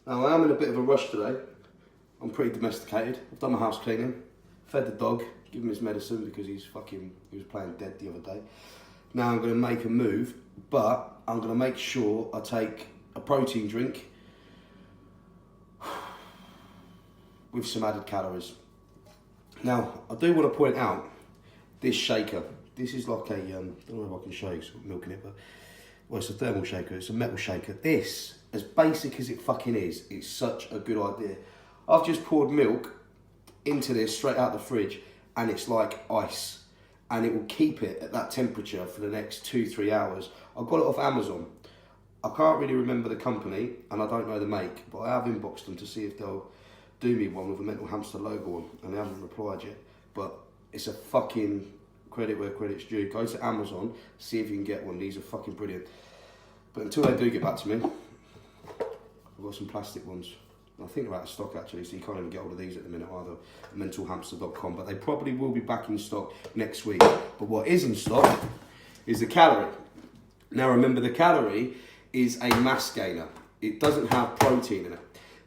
Now I am in a bit of a rush today. I'm pretty domesticated. I've done my house cleaning, fed the dog, given him his medicine because he was playing dead the other day. Now I'm going to make a move, but I'm going to make sure I take a protein drink with some added calories. Now, I do want to point out this shaker. This is like a, I don't know if I can show you, some milk in it, but, well, it's a thermal shaker, it's a metal shaker. This, as basic as it fucking is, it's such a good idea. I've just poured milk into this straight out the fridge, and it's like ice. And it will keep it at that temperature for the next 2-3 hours. I got it off Amazon. I can't really remember the company, and I don't know the make, but I have inboxed them to see if they'll do me one with a mental hamster logo on, and they haven't replied yet. But it's a fucking credit where credit's due. Go to Amazon, see if you can get one. These are fucking brilliant. But until they do get back to me, I've got some plastic ones. I think they're out of stock actually, so you can't even get hold of these at the minute either, mentalhamster.com, but they probably will be back in stock next week. But what is in stock is the KAL-ORIE. Now remember, the KAL-ORIE is a mass gainer. It doesn't have protein in it.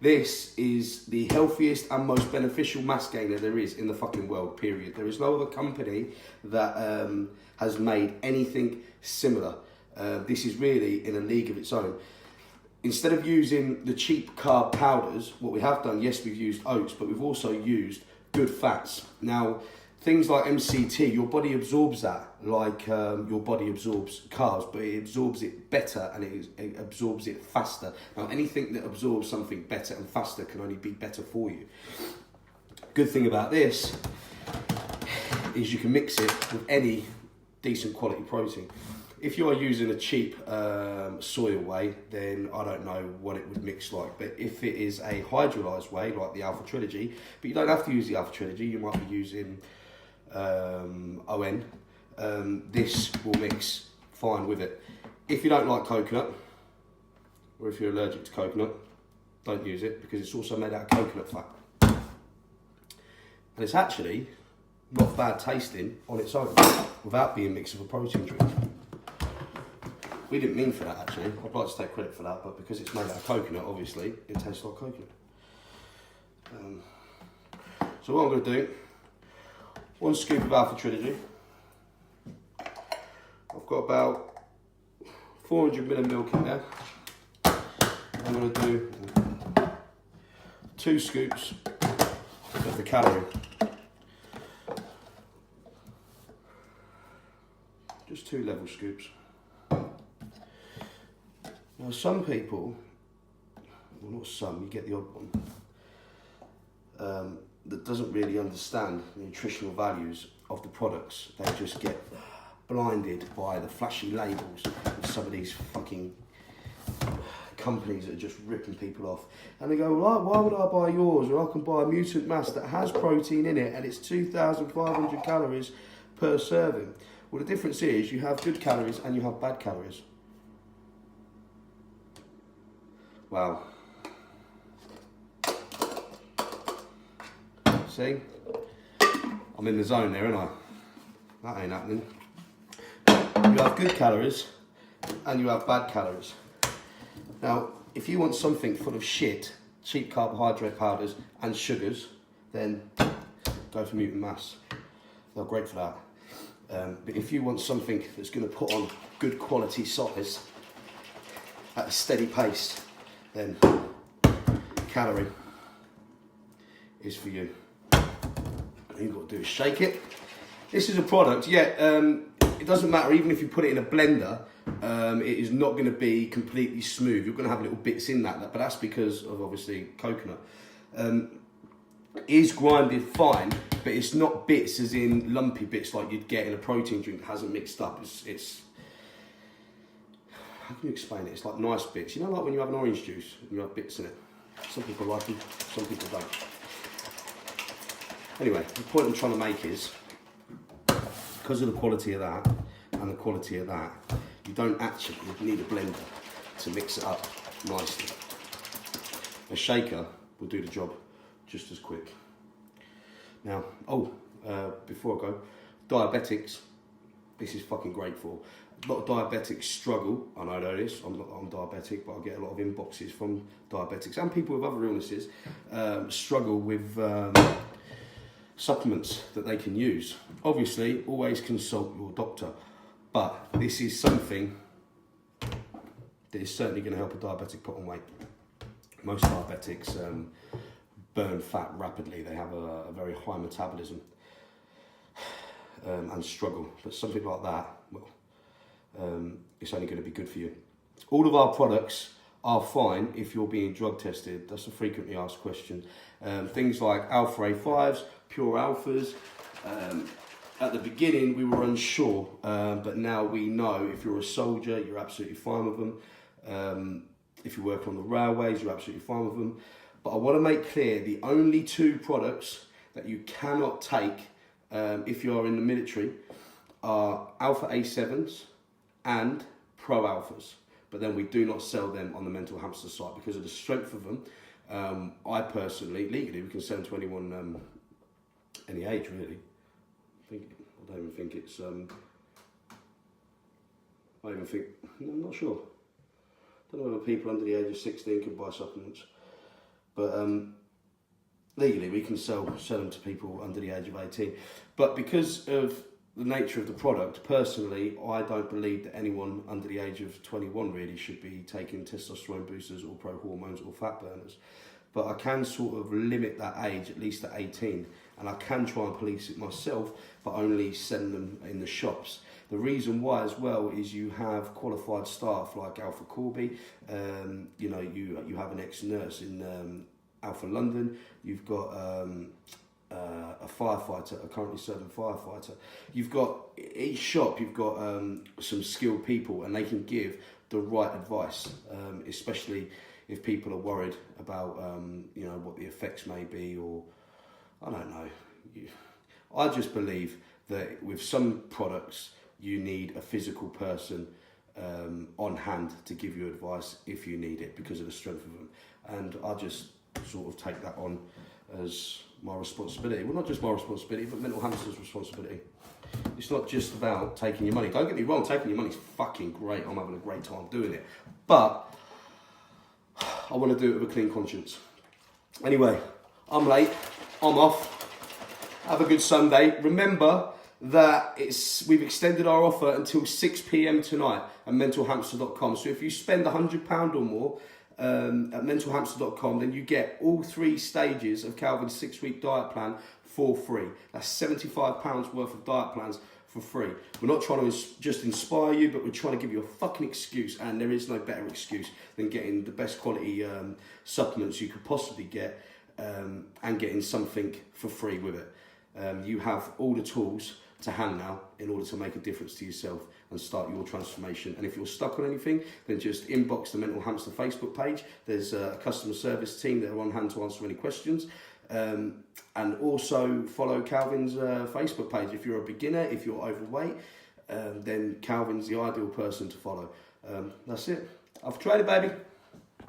This is the healthiest and most beneficial mass gainer there is in the fucking world, period. There is no other company that has made anything similar. This is really in a league of its own. Instead of using the cheap carb powders, what we have done, yes, we've used oats, but we've also used good fats. Now, things like MCT, your body absorbs that like your body absorbs carbs, but it absorbs it better and it absorbs it faster. Now, anything that absorbs something better and faster can only be better for you. Good thing about this is you can mix it with any decent quality protein. If you are using a cheap soy whey, then I don't know what it would mix like. But if it is a hydrolyzed whey, like the Alpha Trilogy, but you don't have to use the Alpha Trilogy, you might be using ON, this will mix fine with it. If you don't like coconut, or if you're allergic to coconut, don't use it, because it's also made out of coconut fat. And it's actually not bad tasting on its own, without being mixed with a protein drink. We didn't mean for that actually, I'd like to take credit for that, but because it's made out of coconut, obviously, it tastes like coconut. So what I'm going to do, 1 scoop of Alpha Trilogy. I've got about 400 ml of milk in there. I'm going to do 2 scoops of the KAL-ORIE. Just 2 level scoops. Now some people, well not some, you get the odd one, that doesn't really understand the nutritional values of the products. They just get blinded by the flashy labels of some of these fucking companies that are just ripping people off. And they go, well, why would I buy yours? Or I can buy a mutant mass that has protein in it and it's 2,500 calories per serving. Well, the difference is you have good calories and you have bad calories. Wow. See? I'm in the zone there, aren't I? That ain't happening. You have good calories and you have bad calories. Now, if you want something full of shit, cheap carbohydrate powders and sugars, then go for mutant mass. They're great for that. But if you want something that's going to put on good quality size at a steady pace, then KAL-ORIE is for you. All you've got to do is shake it. This is a product, it doesn't matter, even if you put it in a blender, it is not going to be completely smooth. You're going to have little bits in that, but that's because of obviously coconut. It is grinded fine, but it's not bits as in lumpy bits like you'd get in a protein drink that hasn't mixed up. It's how can you explain it? It's like nice bits. You know, like when you have an orange juice and you have bits in it. Some people like them, some people don't. Anyway, the point I'm trying to make is, because of the quality of that and the quality of that, you don't actually need a blender to mix it up nicely. A shaker will do the job just as quick. Now, before I go, diabetics, this is fucking great for. A lot of diabetics struggle. I know this. I'm diabetic, but I get a lot of inboxes from diabetics and people with other illnesses struggle with supplements that they can use. Obviously, always consult your doctor, but this is something that is certainly going to help a diabetic put on weight. Most diabetics burn fat rapidly. They have a very high metabolism and struggle. But something like that, well, it's only going to be good for you. All of our products are fine if you're being drug tested. That's a frequently asked question. Things like Alpha A5s, Pure Alphas. At the beginning, we were unsure, but now we know if you're a soldier, you're absolutely fine with them. If you work on the railways, you're absolutely fine with them. But I want to make clear, the only two products that you cannot take if you are in the military are Alpha A7s and Pro Alphas. But then we do not sell them on the Mental Hamster site because of the strength of them. I personally, legally, we can sell them to anyone, any age really. I don't even think it's, I'm not sure. I don't know whether people under the age of 16 can buy supplements. But legally we can sell them to people under the age of 18. But because of the nature of the product, personally, I don't believe that anyone under the age of 21 really should be taking testosterone boosters or pro hormones or fat burners. But I can sort of limit that age, at least at 18, and I can try and police it myself, but only send them in the shops. The reason why as well is you have qualified staff like Alpha Corby, you know, you have an ex-nurse in Alpha London, you've got a firefighter, a currently serving firefighter. You've got, each shop you've got some skilled people and they can give the right advice, especially if people are worried about, you know, what the effects may be, or I don't know. I just believe that with some products, you need a physical person on hand to give you advice if you need it because of the strength of them. And I just sort of take that on as my responsibility. Well, not just my responsibility, but Mental Hamster's responsibility. It's not just about taking your money. Don't get me wrong, taking your money is fucking great. I'm having a great time doing it. But I want to do it with a clean conscience. Anyway, I'm late. I'm off. Have a good Sunday. Remember that we've extended our offer until 6 p.m. tonight at mentalhamster.com. So if you spend £100 or more at mentalhamster.com, then you get all 3 stages of Calvin's 6-week diet plan for free. That's £75 worth of diet plans for free. We're not trying to just inspire you, but we're trying to give you a fucking excuse, and there is no better excuse than getting the best quality supplements you could possibly get and getting something for free with it. You have all the tools to hand now in order to make a difference to yourself and start your transformation. And if you're stuck on anything, then just inbox the Mental Hamster Facebook page. There's a customer service team that are on hand to answer any questions. And also follow Calvin's Facebook page. If you're a beginner, if you're overweight, then Calvin's the ideal person to follow. That's it. I've tried it, baby.